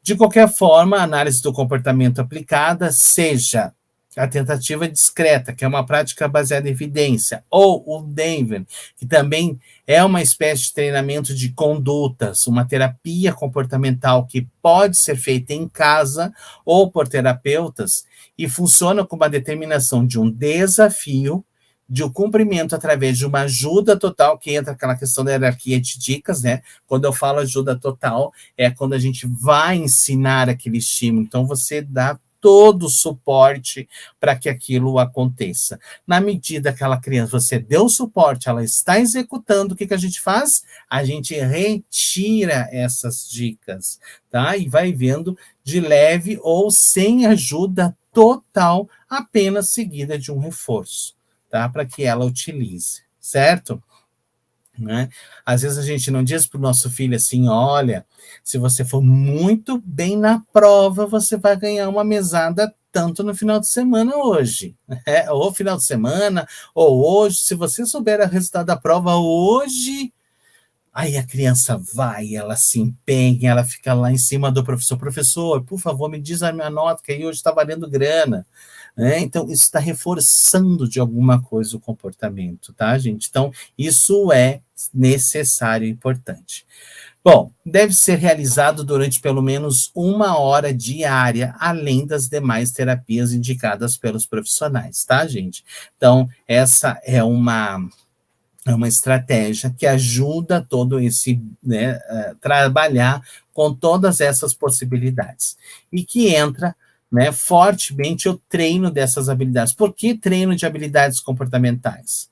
De qualquer forma, a análise do comportamento aplicada, seja a tentativa discreta, que é uma prática baseada em evidência, ou o Denver, que também é uma espécie de treinamento de condutas, uma terapia comportamental que pode ser feita em casa ou por terapeutas, e funciona com uma determinação de um desafio, de um cumprimento através de uma ajuda total, que entra aquela questão da hierarquia de dicas, né? Quando eu falo ajuda total, é quando a gente vai ensinar aquele estímulo. Então, você dá todo o suporte para que aquilo aconteça. Na medida que aquela criança, você deu suporte, ela está executando, o que a gente faz? A gente retira essas dicas, tá? E vai vendo de leve ou sem ajuda total, apenas seguida de um reforço, tá? Para que ela utilize, certo? Né? Às vezes a gente não diz para o nosso filho assim, olha, se você for muito bem na prova, você vai ganhar uma mesada tanto no final de semana hoje, ou final de semana, ou hoje, se você souber o resultado da prova hoje, aí a criança vai, ela se empenha, ela fica lá em cima do professor, por favor, me diz a minha nota, que aí hoje está valendo grana. Então, isso está reforçando de alguma coisa o comportamento, tá, gente? Então, isso é necessário e importante. Bom, deve ser realizado durante pelo menos 1 hora diária, além das demais terapias indicadas pelos profissionais, tá, gente? Então, essa é uma estratégia que ajuda todo esse, né, trabalhar com todas essas possibilidades. E que entra né, fortemente o treino dessas habilidades. Por que treino de habilidades comportamentais?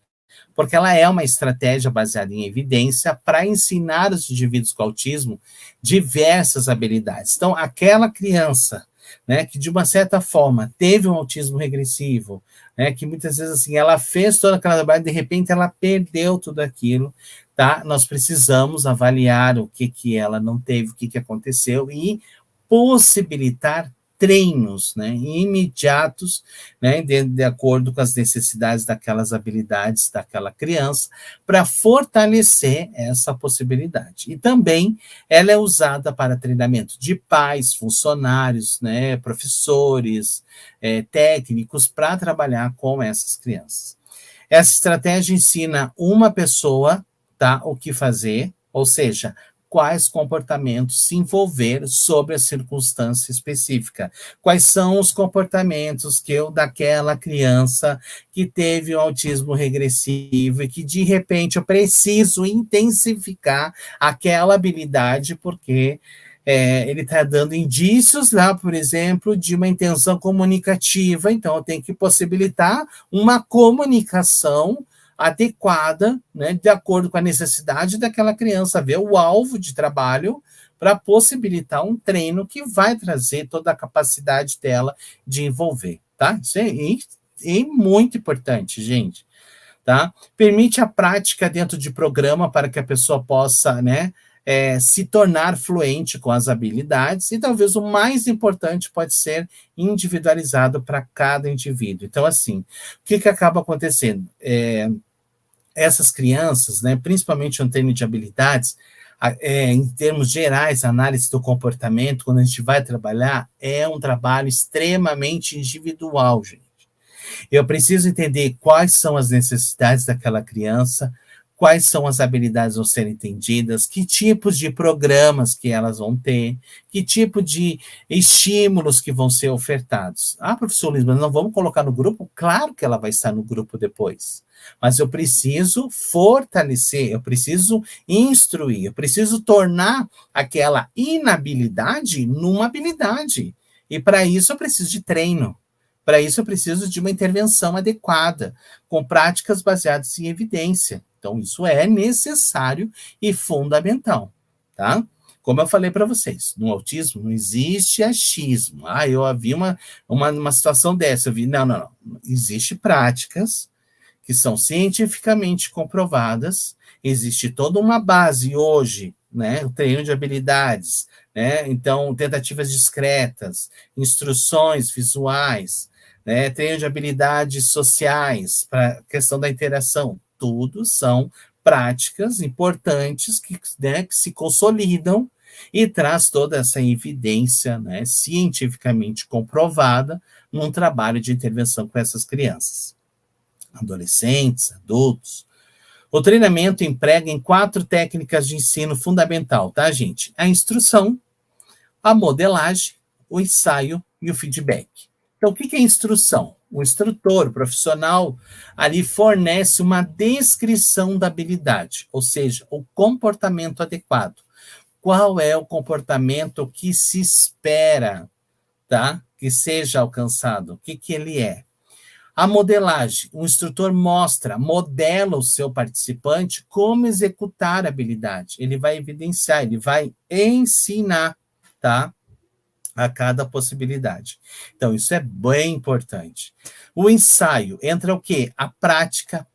Porque ela é uma estratégia baseada em evidência para ensinar os indivíduos com autismo diversas habilidades. Então, aquela criança, né, que de uma certa forma teve um autismo regressivo, né, que muitas vezes assim, ela fez toda aquela trabalho, de repente ela perdeu tudo aquilo, tá? Nós precisamos avaliar o que ela não teve, o que aconteceu e possibilitar treinos, né, imediatos, né, de acordo com as necessidades daquelas habilidades daquela criança, para fortalecer essa possibilidade. E também ela é usada para treinamento de pais, funcionários, né, professores, técnicos, para trabalhar com essas crianças. Essa estratégia ensina uma pessoa, tá, o que fazer, ou seja, quais comportamentos se envolver sobre a circunstância específica. Quais são os comportamentos que eu, daquela criança que teve um autismo regressivo e que, de repente, eu preciso intensificar aquela habilidade porque ele está dando indícios lá, por exemplo, de uma intenção comunicativa, então eu tenho que possibilitar uma comunicação adequada, né, de acordo com a necessidade daquela criança, ver o alvo de trabalho para possibilitar um treino que vai trazer toda a capacidade dela de envolver, tá? Isso é muito importante, gente, tá? Permite a prática dentro de programa para que a pessoa possa, né, se tornar fluente com as habilidades e talvez o mais importante pode ser individualizado para cada indivíduo. Então, assim, o que acaba acontecendo? Essas crianças, né, principalmente no treino de habilidades, em termos gerais, a análise do comportamento, quando a gente vai trabalhar, é um trabalho extremamente individual, gente. Eu preciso entender quais são as necessidades daquela criança, quais são as habilidades a serem entendidas, que tipos de programas que elas vão ter, que tipo de estímulos que vão ser ofertados. Ah, professor Luiz, mas não vamos colocar no grupo? Claro que ela vai estar no grupo depois. Mas eu preciso fortalecer, eu preciso instruir, eu preciso tornar aquela inabilidade numa habilidade. E para isso eu preciso de treino. Para isso eu preciso de uma intervenção adequada, com práticas baseadas em evidência. Então, isso é necessário e fundamental, tá? Como eu falei para vocês, no autismo não existe achismo. Ah, eu vi uma situação dessa, eu vi. Não. Existe práticas que são cientificamente comprovadas, existe toda uma base hoje, né? O treino de habilidades, né? Então, tentativas discretas, instruções visuais, né? Treino de habilidades sociais, para a questão da interação. Tudo são práticas importantes né, que se consolidam e traz toda essa evidência, né, cientificamente comprovada num trabalho de intervenção com essas crianças, adolescentes, adultos. O treinamento emprega em 4 técnicas de ensino fundamental, tá, gente? A instrução, a modelagem, o ensaio e o feedback. Então, o que é instrução? O instrutor, o profissional, ali fornece uma descrição da habilidade, ou seja, o comportamento adequado. Qual é o comportamento que se espera, tá? Que seja alcançado? O que ele é? A modelagem, o instrutor modela o seu participante como executar a habilidade. Ele vai evidenciar, ele vai ensinar, tá? A cada possibilidade. Então, isso é bem importante. O ensaio entra o quê? A prática,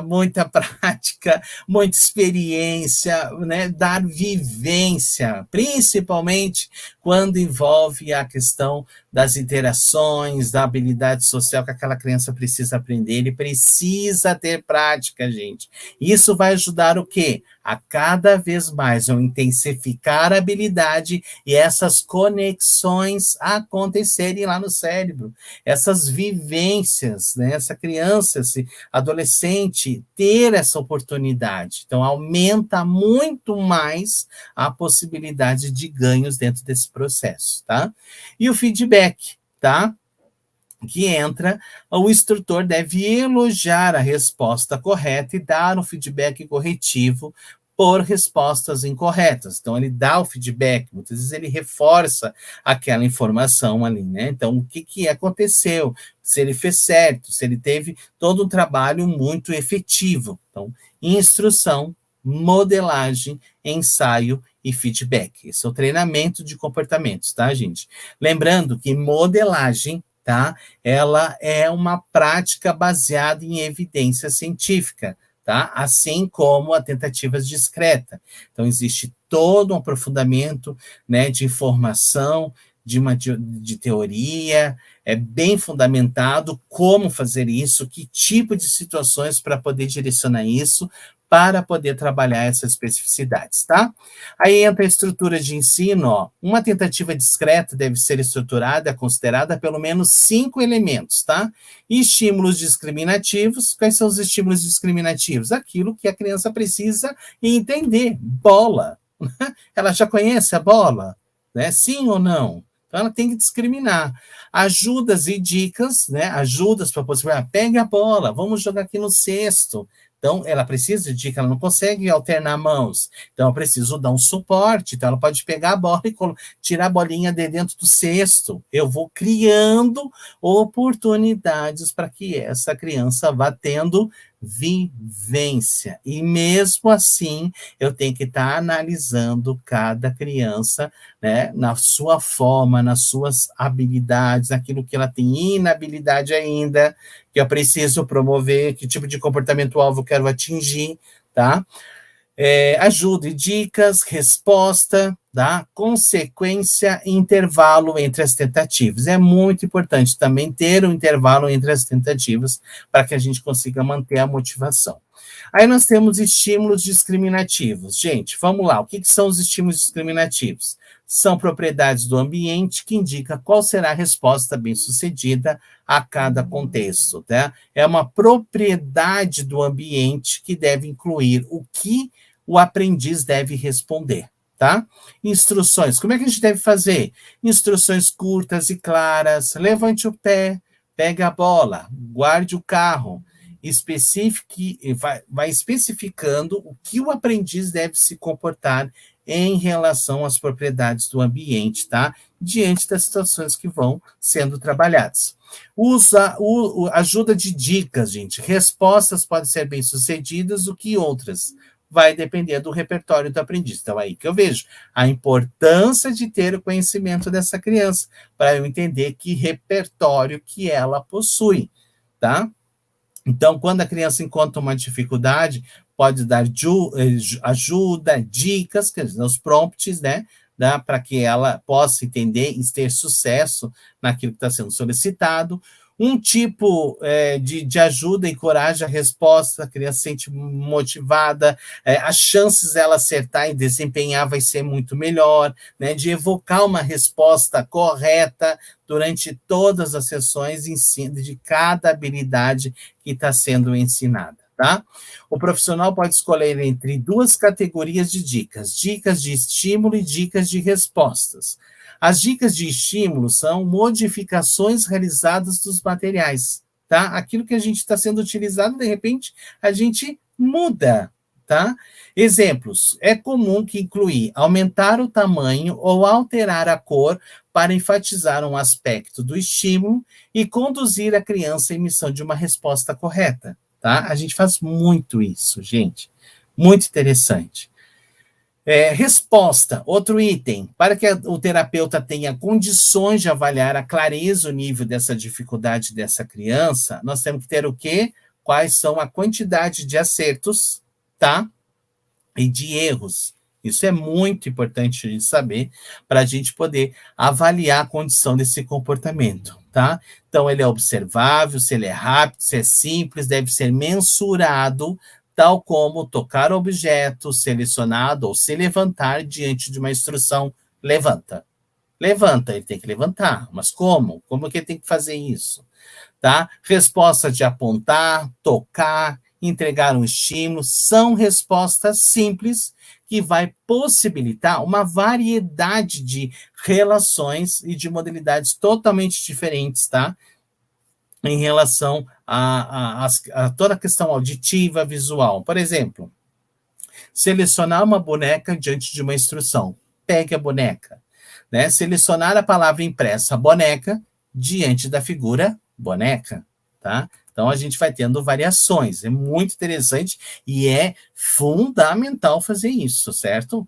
muita prática, muita experiência, né? Dar vivência, principalmente quando envolve a questão das interações, da habilidade social que aquela criança precisa aprender. Ele precisa ter prática, gente. Isso vai ajudar o quê? A cada vez mais eu intensificar a habilidade e essas conexões acontecerem lá no cérebro, essas vivências, né? Essa criança, esse adolescente ter essa oportunidade. Então, aumenta muito mais a possibilidade de ganhos dentro desse processo, tá? E o feedback, tá? Que entra, o instrutor deve elogiar a resposta correta e dar um feedback corretivo por respostas incorretas. Então, ele dá o feedback, muitas vezes ele reforça aquela informação ali, né? Então, o que aconteceu? Se ele fez certo, se ele teve todo um trabalho muito efetivo. Então, instrução, modelagem, ensaio e feedback. Esse é o treinamento de comportamentos, tá, gente? Lembrando que modelagem, tá? Ela é uma prática baseada em evidência científica, tá? Assim como a tentativa discreta. Então, existe todo um aprofundamento, né, de informação, de teoria, é bem fundamentado como fazer isso, que tipo de situações para poder direcionar isso, para poder trabalhar essas especificidades, tá? Aí entra a estrutura de ensino, ó. Uma tentativa discreta deve ser estruturada, considerada pelo menos 5 elementos, tá? Estímulos discriminativos. Quais são os estímulos discriminativos? Aquilo que a criança precisa entender. Bola. Ela já conhece a bola? Né? Sim ou não? Então, ela tem que discriminar. Ajudas e dicas, né? Ajudas para possibilitar. Pegue a bola, vamos jogar aqui no cesto. Então, ela precisa de dica, ela não consegue alternar mãos. Então, eu preciso dar um suporte. Então, ela pode pegar a bola e tirar a bolinha de dentro do cesto. Eu vou criando oportunidades para que essa criança vá tendo vivência. E mesmo assim, eu tenho que estar analisando cada criança, né, na sua forma, nas suas habilidades, naquilo que ela tem inabilidade ainda, que eu preciso promover, que tipo de comportamento-alvo eu quero atingir, tá? Ajuda e dicas, resposta, tá? Consequência e intervalo entre as tentativas. É muito importante também ter um intervalo entre as tentativas para que a gente consiga manter a motivação. Aí nós temos estímulos discriminativos. Gente, vamos lá. O que são os estímulos discriminativos? São propriedades do ambiente que indicam qual será a resposta bem-sucedida a cada contexto, tá? É uma propriedade do ambiente que deve incluir o que o aprendiz deve responder, tá? Instruções. Como é que a gente deve fazer? Instruções curtas e claras. Levante o pé, pegue a bola, guarde o carro. Vai especificando o que o aprendiz deve se comportar em relação às propriedades do ambiente, tá? Diante das situações que vão sendo trabalhadas. Ajuda de dicas, gente. Respostas podem ser bem-sucedidas do que outras. Vai depender do repertório do aprendiz. Então, aí que eu vejo a importância de ter o conhecimento dessa criança, para eu entender que repertório que ela possui, tá? Então, quando a criança encontra uma dificuldade, pode dar ajuda, dicas, quer dizer, os prompts, né? Para que ela possa entender e ter sucesso naquilo que está sendo solicitado. Um tipo de ajuda encoraja a resposta, a criança se sente motivada, as chances dela acertar e desempenhar vai ser muito melhor, né? De evocar uma resposta correta durante todas as sessões de cada habilidade que está sendo ensinada, tá? O profissional pode escolher entre 2 categorias de dicas de estímulo e dicas de respostas. As dicas de estímulo são modificações realizadas dos materiais, tá? Aquilo que a gente está sendo utilizado, de repente, a gente muda, tá? Exemplos. É comum que incluir aumentar o tamanho ou alterar a cor para enfatizar um aspecto do estímulo e conduzir a criança à emissão de uma resposta correta, tá? A gente faz muito isso, gente. Muito interessante. Resposta, outro item. Para que o terapeuta tenha condições de avaliar a clareza, o nível dessa dificuldade dessa criança, nós temos que ter o quê? Quais são a quantidade de acertos, tá? E de erros. Isso é muito importante de saber para a gente poder avaliar a condição desse comportamento, tá? Então, ele é observável, se ele é rápido, se é simples, deve ser mensurado, tal como tocar objeto, selecionado ou se levantar diante de uma instrução, levanta. Levanta, ele tem que levantar, mas como? Como que ele tem que fazer isso? Tá? Resposta de apontar, tocar, entregar um estímulo, são respostas simples que vai possibilitar uma variedade de relações e de modalidades totalmente diferentes, tá? Em relação a toda a questão auditiva, visual. Por exemplo, Selecionar uma boneca diante de uma instrução. Pegue a boneca. Né? Selecionar a palavra impressa boneca diante da figura boneca. Tá? Então, a gente vai tendo variações. É muito interessante e é fundamental fazer isso, certo?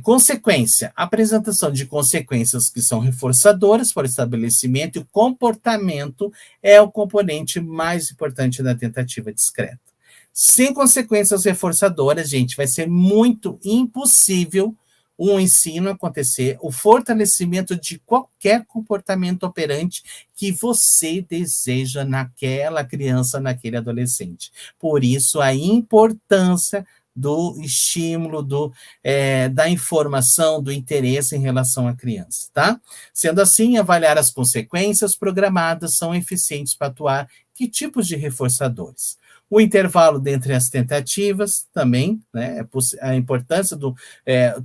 Consequência. Apresentação de consequências que são reforçadoras para o estabelecimento e o comportamento é o componente mais importante da tentativa discreta. Sem consequências reforçadoras, gente, vai ser muito impossível um ensino acontecer, o fortalecimento de qualquer comportamento operante que você deseja naquela criança, naquele adolescente. Por isso, a importância do estímulo, da informação, do interesse em relação à criança, tá? Sendo assim, avaliar as consequências programadas são eficientes para atuar. Que tipos de reforçadores? O intervalo dentre as tentativas também, né? A importância do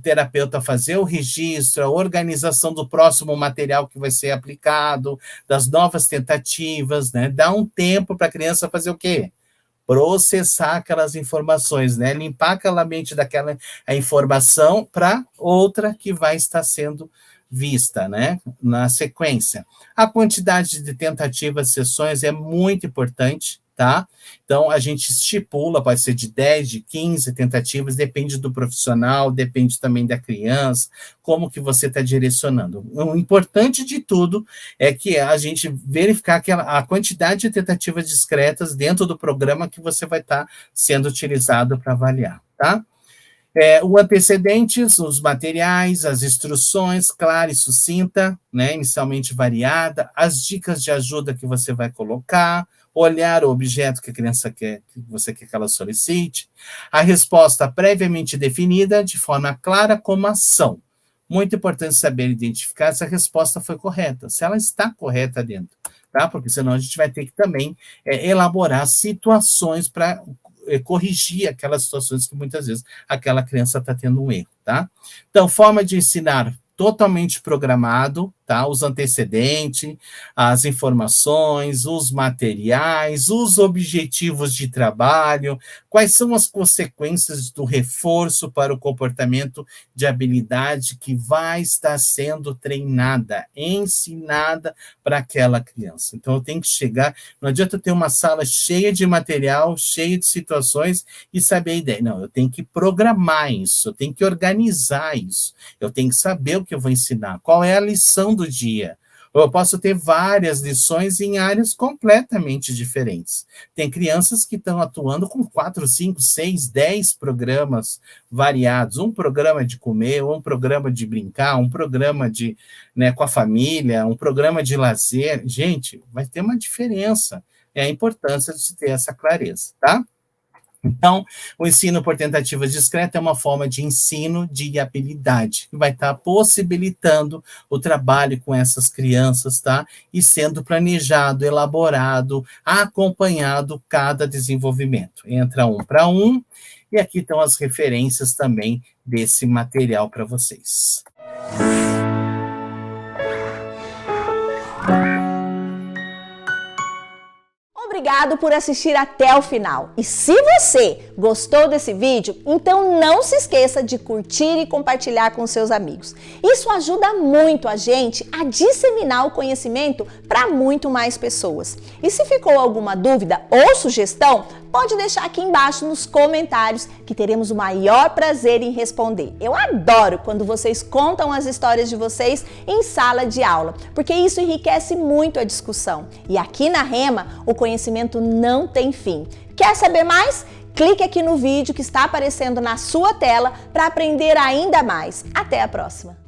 terapeuta fazer o registro, a organização do próximo material que vai ser aplicado, das novas tentativas, né? Dá um tempo para a criança fazer o quê? Processar aquelas informações, né? Limpar aquela mente daquela a informação para outra que vai estar sendo vista, né? Na sequência. A quantidade de tentativas, sessões é muito importante, tá? Então, a gente estipula, pode ser de 10, de 15 tentativas, depende do profissional, depende também da criança, como que você está direcionando. O importante de tudo é que a gente verificar a quantidade de tentativas discretas dentro do programa que você vai estar sendo utilizado para avaliar, tá? O antecedentes, os materiais, as instruções, clara e sucinta, né, inicialmente variada, as dicas de ajuda que você vai colocar, olhar o objeto que a criança quer, que você quer que ela solicite, a resposta previamente definida de forma clara como ação. Muito importante saber identificar se a resposta foi correta, se ela está correta dentro, tá? Porque senão a gente vai ter que também elaborar situações para corrigir aquelas situações que muitas vezes aquela criança está tendo um erro, tá? Então, forma de ensinar totalmente programado, tá? Os antecedentes, as informações, os materiais, os objetivos de trabalho, quais são as consequências do reforço para o comportamento de habilidade que vai estar sendo treinada, ensinada para aquela criança. Então, eu tenho que chegar, não adianta eu ter uma sala cheia de material, cheia de situações e saber a ideia. Não, eu tenho que programar isso, eu tenho que organizar isso, eu tenho que saber o que eu vou ensinar, qual é a lição do dia. Ou eu posso ter várias lições em áreas completamente diferentes. Tem crianças que estão atuando com 4, 5, 6, 10 programas variados. Um programa de comer, um programa de brincar, um programa de, né, com a família, um programa de lazer. Gente, vai ter uma diferença. É a importância de se ter essa clareza, tá? Então, o ensino por tentativa discreta é uma forma de ensino de habilidade, que vai estar possibilitando o trabalho com essas crianças, tá? E sendo planejado, elaborado, acompanhado cada desenvolvimento. Entra um para um, e aqui estão as referências também desse material para vocês. Obrigado por assistir até o final. E se você gostou desse vídeo, então não se esqueça de curtir e compartilhar com seus amigos. Isso ajuda muito a gente a disseminar o conhecimento para muito mais pessoas. E se ficou alguma dúvida ou sugestão, pode deixar aqui embaixo nos comentários que teremos o maior prazer em responder. Eu adoro quando vocês contam as histórias de vocês em sala de aula, porque isso enriquece muito a discussão. E aqui na Rema, o conhecimento não tem fim. Quer saber mais? Clique aqui no vídeo que está aparecendo na sua tela para aprender ainda mais. Até a próxima!